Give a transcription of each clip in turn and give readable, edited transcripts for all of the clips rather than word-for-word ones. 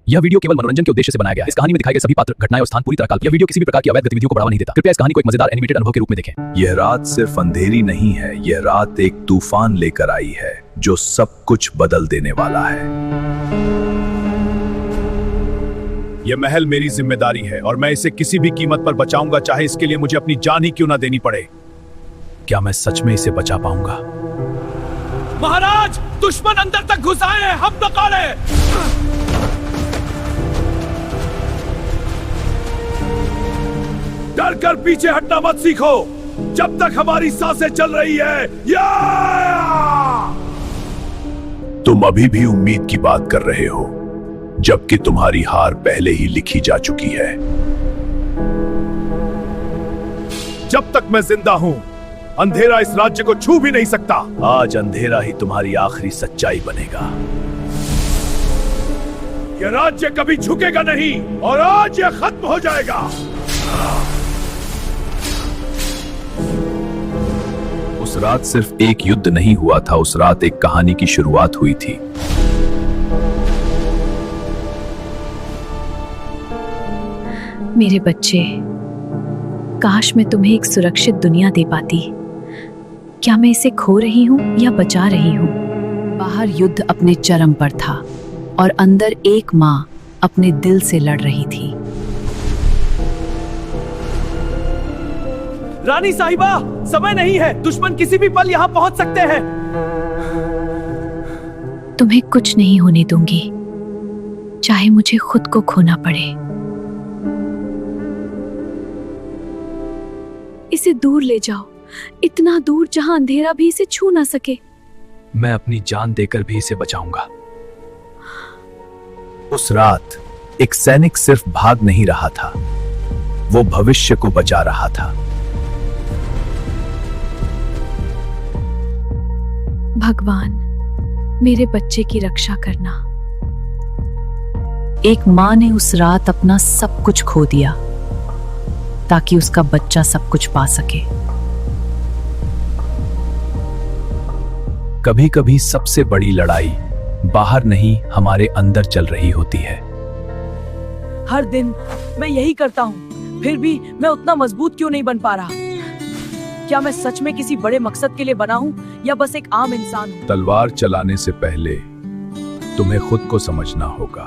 यह वीडियो केवल मनोरंजन के उद्देश्य से बनाया गया है। इस कहानी में दिखाए गए सभी पात्र, घटनाएं और स्थान पूरी तरह काल्पनिक। यह वीडियो किसी भी प्रकार की अवैध गतिविधियों को बढ़ावा नहीं देता। कृपया इस कहानी को एक मजेदार एनिमेटेड अनुभव के रूप में देखें। यह रात सिर्फ अंधेरी नहीं है, यह रात एक तूफान लेकर आई है जो सब कुछ बदल देने वाला है। यह महल मेरी जिम्मेदारी है और मैं इसे किसी भी कीमत पर बचाऊंगा, चाहे इसके लिए मुझे अपनी जान ही क्यों ना देनी पड़े। क्या मैं सच में इसे बचा पाऊंगा? महाराज, दुश्मन अंदर तक घुस आए हैं, हम निकाले। डर कर पीछे हटना मत सीखो जब तक हमारी सांसें चल रही है। तुम अभी भी उम्मीद की बात कर रहे हो, जबकि तुम्हारी हार पहले ही लिखी जा चुकी है। जब तक मैं जिंदा हूं, अंधेरा इस राज्य को छू भी नहीं सकता। आज अंधेरा ही तुम्हारी आखिरी सच्चाई बनेगा। यह राज्य कभी झुकेगा नहीं और आज यह खत्म हो जाएगा। उस रात सिर्फ एक युद्ध नहीं हुआ था, उस रात एक कहानी की शुरुआत हुई थी। मेरे बच्चे, काश मैं तुम्हें एक सुरक्षित दुनिया दे पाती। क्या मैं इसे खो रही हूं या बचा रही हूं? बाहर युद्ध अपने चरम पर था और अंदर एक मां अपने दिल से लड़ रही थी। रानी साहिबा, समय नहीं है, दुश्मन किसी भी पल यहाँ पहुंच सकते हैं। तुम्हें कुछ नहीं होने दूंगी, चाहे मुझे खुद को खोना पड़े। इसे दूर ले जाओ, इतना दूर जहां अंधेरा भी इसे छू ना सके। मैं अपनी जान देकर भी इसे बचाऊंगा। उस रात एक सैनिक सिर्फ भाग नहीं रहा था, वो भविष्य को बचा रहा था। भगवान, मेरे बच्चे की रक्षा करना। एक मां ने उस रात अपना सब कुछ खो दिया ताकि उसका बच्चा सब कुछ पा सके। कभी कभी सबसे बड़ी लड़ाई बाहर नहीं, हमारे अंदर चल रही होती है। हर दिन मैं यही करता हूँ, फिर भी मैं उतना मजबूत क्यों नहीं बन पा रहा? क्या मैं सच में किसी बड़े मकसद के लिए बना हूँ या बस एक आम इंसान हूँ? तलवार चलाने से पहले तुम्हें खुद को समझना होगा।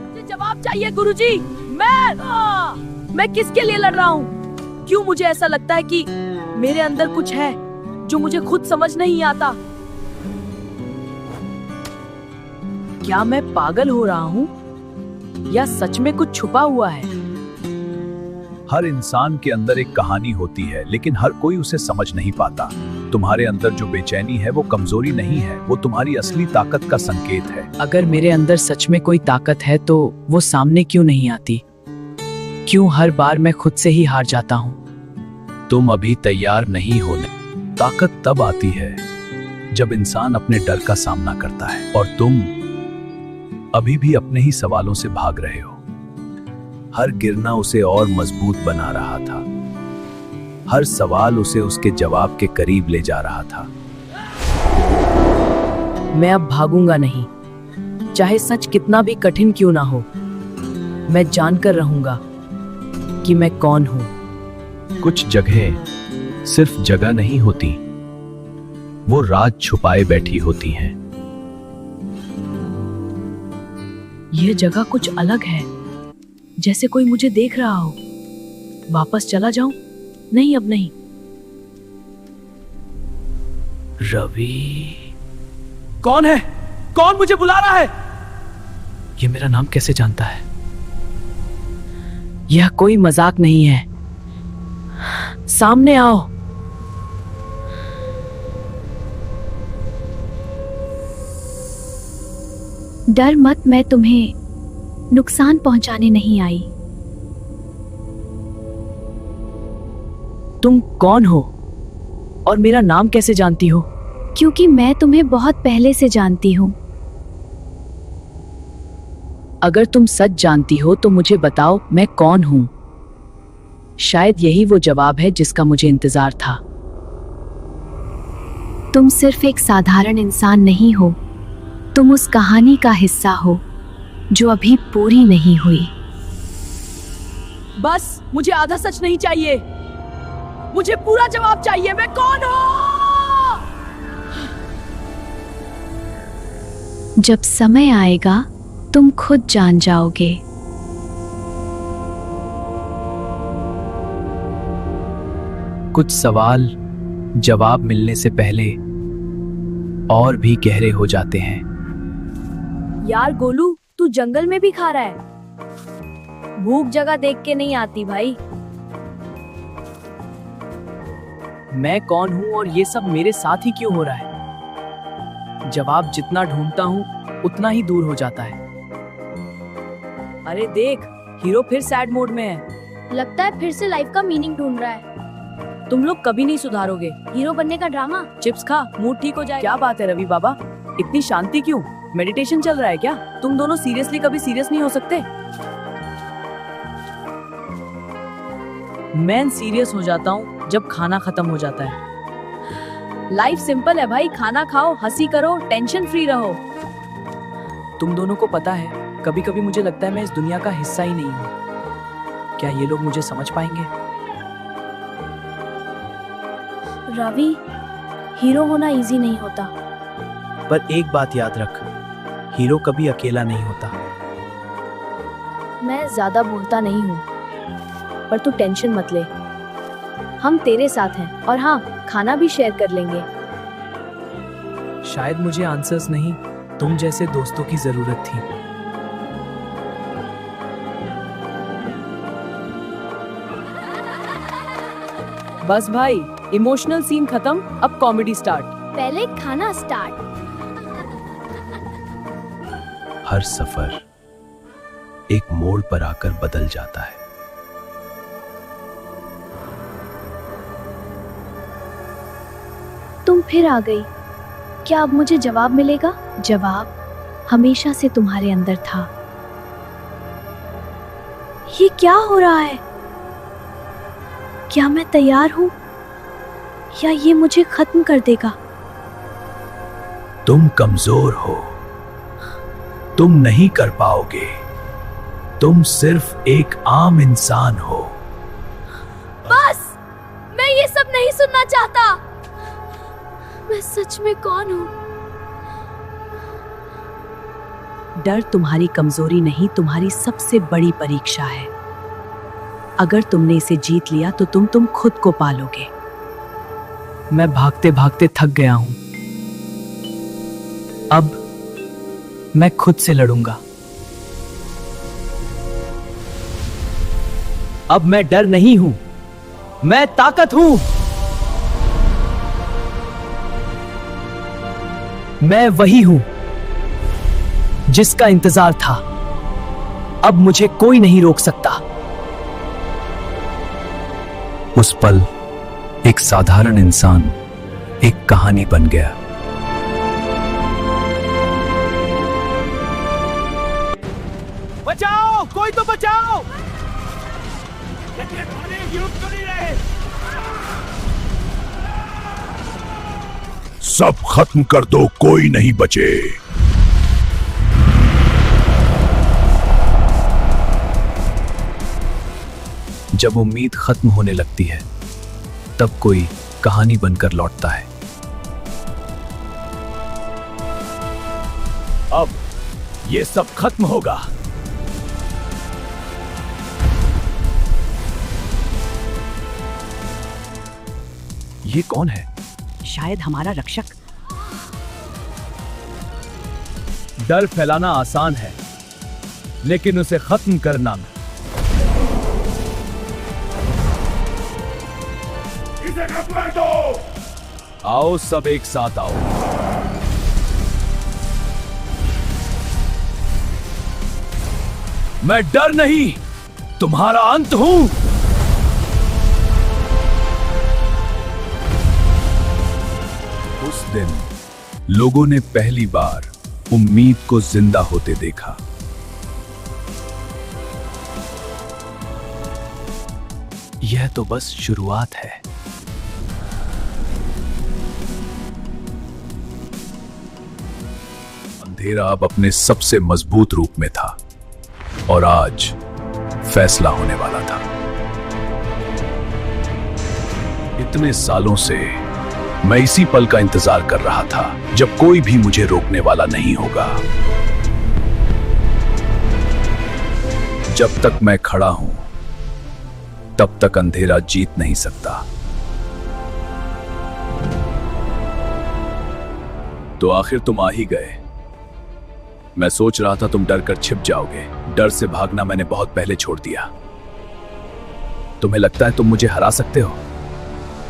मुझे जवाब चाहिए गुरुजी। मैं किसके लिए लड़ रहा हूँ? क्यों मुझे ऐसा लगता है कि मेरे अंदर कुछ है जो मुझे खुद समझ नहीं आता? क्या मैं पागल हो रहा हूँ या सच में कुछ छुपा हुआ है? हर इंसान के अंदर एक कहानी होती है, लेकिन हर कोई उसे समझ नहीं पाता। तुम्हारे अंदर जो बेचैनी है वो कमजोरी नहीं है, वो तुम्हारी असली ताकत का संकेत है। अगर मेरे अंदर सच में कोई ताकत है तो वो सामने क्यों नहीं आती? क्यों हर बार मैं खुद से ही हार जाता हूँ? तुम अभी तैयार नहीं होने। ताकत तब आती है जब इंसान अपने डर का सामना करता है, और तुम अभी भी अपने ही सवालों से भाग रहे हो। हर गिरना उसे और मजबूत बना रहा था, हर सवाल उसे उसके जवाब के करीब ले जा रहा था। मैं अब भागूंगा नहीं, चाहे सच कितना भी कठिन क्यों ना हो। मैं जानकर रहूंगा कि मैं कौन हूं। कुछ जगह सिर्फ जगह नहीं होती, वो राज छुपाए बैठी होती हैं। यह जगह कुछ अलग है, जैसे कोई मुझे देख रहा हो। वापस चला जाऊं? नहीं, अब नहीं। रवि, कौन है? कौन मुझे बुला रहा है? ये मेरा नाम कैसे जानता है? यह कोई मजाक नहीं है। सामने आओ। डर मत, मैं तुम्हें नुकसान पहुंचाने नहीं आई। तुम कौन हो और मेरा नाम कैसे जानती हो? क्योंकि मैं तुम्हें बहुत पहले से जानती हूँ। अगर तुम सच जानती हो तो मुझे बताओ मैं कौन हूँ। शायद यही वो जवाब है जिसका मुझे इंतजार था। तुम सिर्फ एक साधारण इंसान नहीं हो, तुम उस कहानी का हिस्सा हो जो अभी पूरी नहीं हुई। बस मुझे आधा सच नहीं चाहिए, मुझे पूरा जवाब चाहिए। मैं कौन हूँ? जब समय आएगा तुम खुद जान जाओगे। कुछ सवाल जवाब मिलने से पहले और भी गहरे हो जाते हैं। यार गोलू, तू जंगल में भी खा रहा है? भूख जगह देख के नहीं आती भाई। मैं कौन हूँ और ये सब मेरे साथ ही क्यों हो रहा है? जवाब जितना ढूंढता हूँ उतना ही दूर हो जाता है। अरे देख, हीरो फिर सैड मोड में है। लगता है फिर से लाइफ का मीनिंग ढूंढ रहा है। तुम लोग कभी नहीं सुधारोगे। हीरो बनने का ड्रामा। चिप्स खा, मूड ठीक हो जाए। क्या बात है रवि बाबा, इतनी शांति क्यों? मेडिटेशन चल रहा है क्या? तुम दोनों सीरियसली कभी सीरियस नहीं हो सकते? मैं सीरियस हो जाता हूँ जब खाना खत्म हो जाता है। लाइफ सिंपल है भाई, खाना खाओ, हंसी करो, टेंशन फ्री रहो। तुम दोनों को पता है, कभी कभी मुझे लगता है मैं इस दुनिया का हिस्सा ही नहीं हूँ। क्या ये लोग मुझे समझ पाएंगे? रवि, हीरो होना इजी नहीं होता। पर एक बात याद रख, हीरो कभी अकेला नहीं होता। मैं ज्यादा बोलता नहीं हूँ, पर तू टेंशन मत ले। हम तेरे साथ हैं और हाँ, खाना भी शेयर कर लेंगे। शायद मुझे आंसर्स नहीं, तुम जैसे दोस्तों की जरूरत थी। बस भाई, इमोशनल सीन खत्म, अब कॉमेडी स्टार्ट। पहले खाना स्टार्ट। हर सफर एक मोड़ पर आकर बदल जाता है। तुम फिर आ गई। क्या अब मुझे जवाब मिलेगा? जवाब हमेशा से तुम्हारे अंदर था। ये क्या हो रहा है? क्या मैं तैयार हूँ या ये मुझे खत्म कर देगा? तुम कमजोर हो, तुम नहीं कर पाओगे। तुम सिर्फ एक आम इंसान हो। बस, मैं ये सब नहीं सुनना चाहता। मैं सच में कौन हूँ? डर तुम्हारी कमजोरी नहीं, तुम्हारी सबसे बड़ी परीक्षा है। अगर तुमने इसे जीत लिया तो तुम खुद को पालोगे। मैं भागते भागते थक गया हूँ। अब मैं खुद से लड़ूंगा। अब मैं डर नहीं हूं, मैं ताकत हूं। मैं वही हूं जिसका इंतजार था। अब मुझे कोई नहीं रोक सकता। उस पल एक साधारण इंसान एक कहानी बन गया। बचाओ, कोई तो बचाओ। सब खत्म कर दो, कोई नहीं बचे। जब उम्मीद खत्म होने लगती है तब कोई कहानी बनकर लौटता है। अब ये सब खत्म होगा। ये कौन है? शायद हमारा रक्षक। डर फैलाना आसान है, लेकिन उसे खत्म करना इसे खत्म कर दो। आओ सब एक साथ आओ। मैं डर नहीं, तुम्हारा अंत हूं। उस दिन लोगों ने पहली बार उम्मीद को जिंदा होते देखा। यह तो बस शुरुआत है। अंधेरा अब अपने सबसे मजबूत रूप में था और आज फैसला होने वाला था। इतने सालों से मैं इसी पल का इंतजार कर रहा था जब कोई भी मुझे रोकने वाला नहीं होगा। जब तक मैं खड़ा हूं तब तक अंधेरा जीत नहीं सकता। तो आखिर तुम आ ही गए। मैं सोच रहा था तुम डर कर छिप जाओगे। डर से भागना मैंने बहुत पहले छोड़ दिया। तुम्हें लगता है तुम मुझे हरा सकते हो?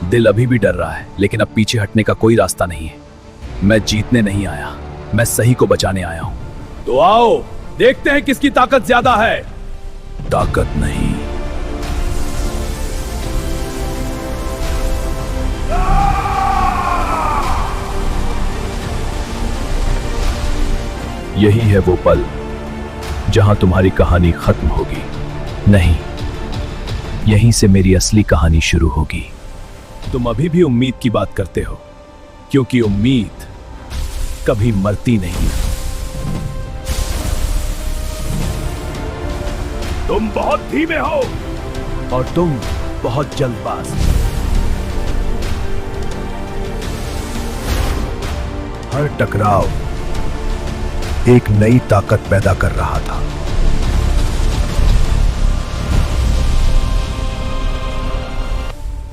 दिल अभी भी डर रहा है, लेकिन अब पीछे हटने का कोई रास्ता नहीं है। मैं जीतने नहीं आया, मैं सही को बचाने आया हूं। तो आओ देखते हैं किसकी ताकत ज्यादा है। ताकत नहीं, यही है वो पल जहां तुम्हारी कहानी खत्म होगी। नहीं, यहीं से मेरी असली कहानी शुरू होगी। तुम अभी भी उम्मीद की बात करते हो, क्योंकि उम्मीद कभी मरती नहीं। तुम बहुत धीमे हो और तुम बहुत जल्दबाज। हर टकराव एक नई ताकत पैदा कर रहा था।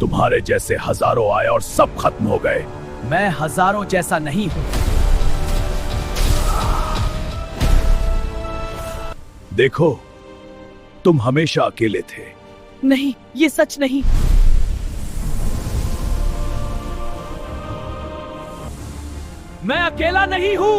तुम्हारे जैसे हजारों आए और सब खत्म हो गए। मैं हजारों जैसा नहीं हूं। देखो, तुम हमेशा अकेले थे। नहीं, ये सच नहीं। मैं अकेला नहीं हूं।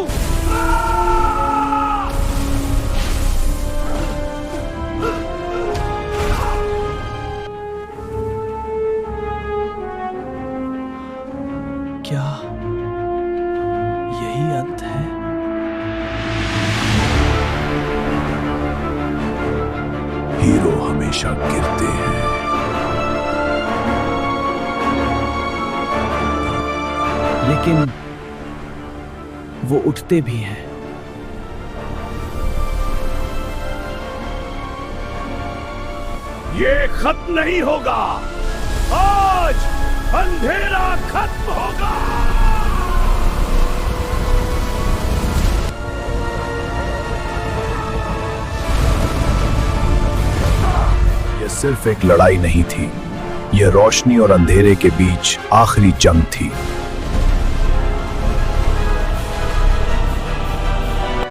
क्या यही अंत है? हीरो हमेशा गिरते हैं, लेकिन वो उठते भी हैं। ये खत्म नहीं होगा। आज अंधेरा खत्म होगा। ये सिर्फ एक लड़ाई नहीं थी, यह रोशनी और अंधेरे के बीच आखिरी जंग थी।